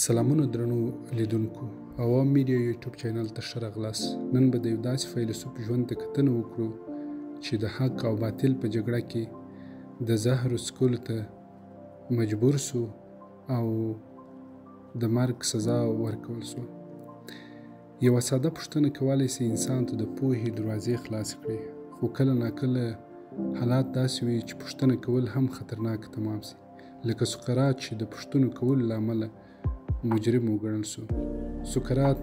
سلامونه درنو لیدونکو عوام میډیا یوټیوب چینل ته ښه راغلاست. نن به د یو داسې فیلسوف ژوند ته کتنه وکړو چې د حق او باطل په جګړه کې د زهرو څښلو ته مجبور سو او د مرګ سزا ورکول سو. یوه ساده پوښتنه کولی سي انسان ته د پوهې دروازې خلاصې کړي، خو کله ناکله حالات داسې وي چې پوښتنه کول هم خطرناک تمام سي، لکه سقراط چې د پوښتنو کولو له امله مجرم وګڼل سو. سقراط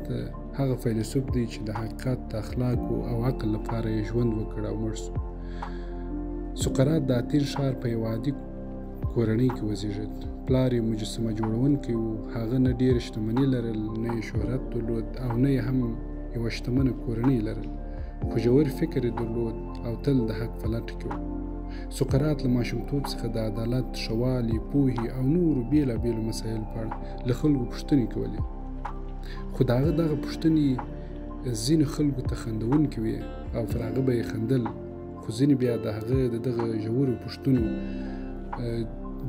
هغه فیلسوف دی چې د حقیقت، د اخلاقو او عقل لپاره یې ژوند وکړ او مړ سو. سقراط د اتین ښار په یوه عادي کورنۍ کې وزیږېد. پلار یې مجسمه جوړونکی و. هغه نه ډېره شتمني لرل، نه یې شهرت درلود او نه یې هم یوه شتمنه کورنۍ لرل، خو ژور فکر یې درلود او تل د حق په لټه کې و. سقراط له ماشومتوب څخه د عدالت، ښهوالي، پوهې او نورو بېلابېلو مسایلو په اړه له خلکو پوښتنې کولې، خو د هغه دغه پوښتنې ځینو خلکو ته خندونکې وې او پر هغه به یې خندل، خو ځینې بیا د هغه د دغه ژورو پوښتنو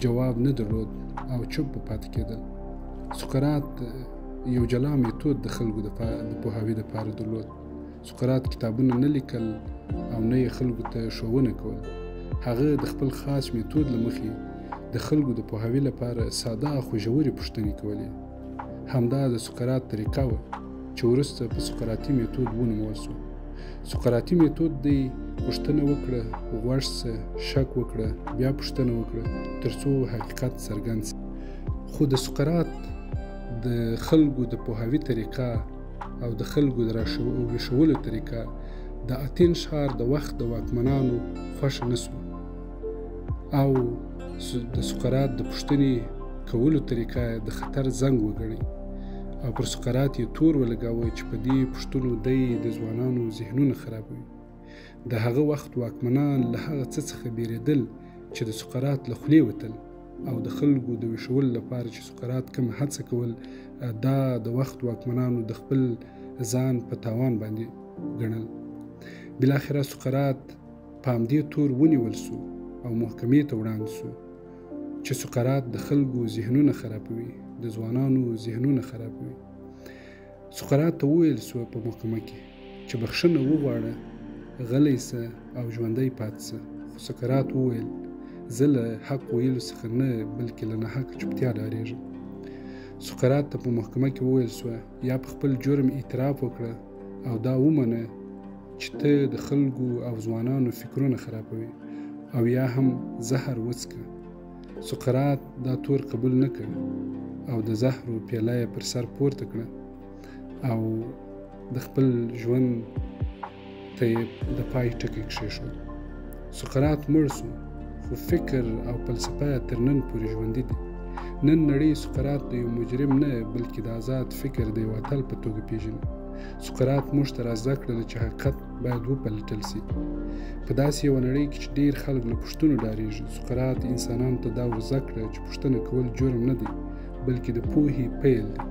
جواب نه درلود او چوپ به پاتې کېدل. سقراط یو جلا میتود د خلکو د پوهاوي دپاره درلود. سقراط کتابونه نه لیکل او نه یې خلکو ته ښوونه کول. هغه د خپل خاص میتود له مخې د خلکو د پوهاوي لپاره ساده خو ژورې پوښتنې کولې. همدا د سقراط طریقه وه چې وروسته په سقراطي میتود ونومول سو. سقراطي میتود دی پوښتنه وکړه، غوږ سه، شک وکړه، بیا پوښتنه وکړه تر څو حقیقت څرګند سي. خو د سقراط د خلکو د پوهاوي طریقه او د خلکو د راویښولو طریقه د اتین ښار د وخت د واکمنانو خوښه نه سوه او د سقراط د پوښتنې کولو طریقه د خطر زنګ وګڼئ او پر سقراط یې تور ولګاوه چې په دې پوښتنو دی د ځوانانو ذهنونه خرابوي. د هغه وخت واکمنان له هغه څه څخه بیرېدل چې د سقراط له خولې وتل او د خلکو د ویښولو لپاره چې سقراط کوم هڅه کول، دا د وخت واکمنانو د خپل ځان په تاوان باندې ګڼل. بالاخره سقراط په همدې تور ونیول سو او محکمې ته وړاندې سو چې سقراط د خلکو ذهنونه خرابوي، د ځوانانو ذهنونه خرابوي. سقراط ته وویل سوه په محکمه کې چې بخښنه وغواړه، غلی سه او ژوندی پاتې سه. خو سقراط وویل زه له حق ویلو څخه نه بلکې له ناحقه چوپتیا ډارېږم. سقراط ته په محکمه کې وویل سوه یا په خپل جرم اعتراف وکړه او دا ومنه چې ته د خلکو او ځوانانو فکرونه خرابوي او یا هم زهر وڅښه. سقراط دا تور قبول نه کړ او د زهرو پیاله یې پر سر پورته کړه او د خپل ژوند ته یې د پای ټکی کښېښود. سقراط مړ سو، خو فکر او فلسفه یې تر نن پورې ژوندي دي. نن نړۍ سقراط د یو مجرم نه بلکې د آزاد فکر د یو اتل په توګه پیژني. سقراط موږ ته را زده کړل چې حقیقت باید وپلټل سي. په داسې یوه نړۍ کې چې ډېر خلک له پوښتنو ډارېږي، سقراط انسانانو ته دا ور زده کړه چې پوښتنه کول جرم نه دی بلکې د پوهې پیل دی.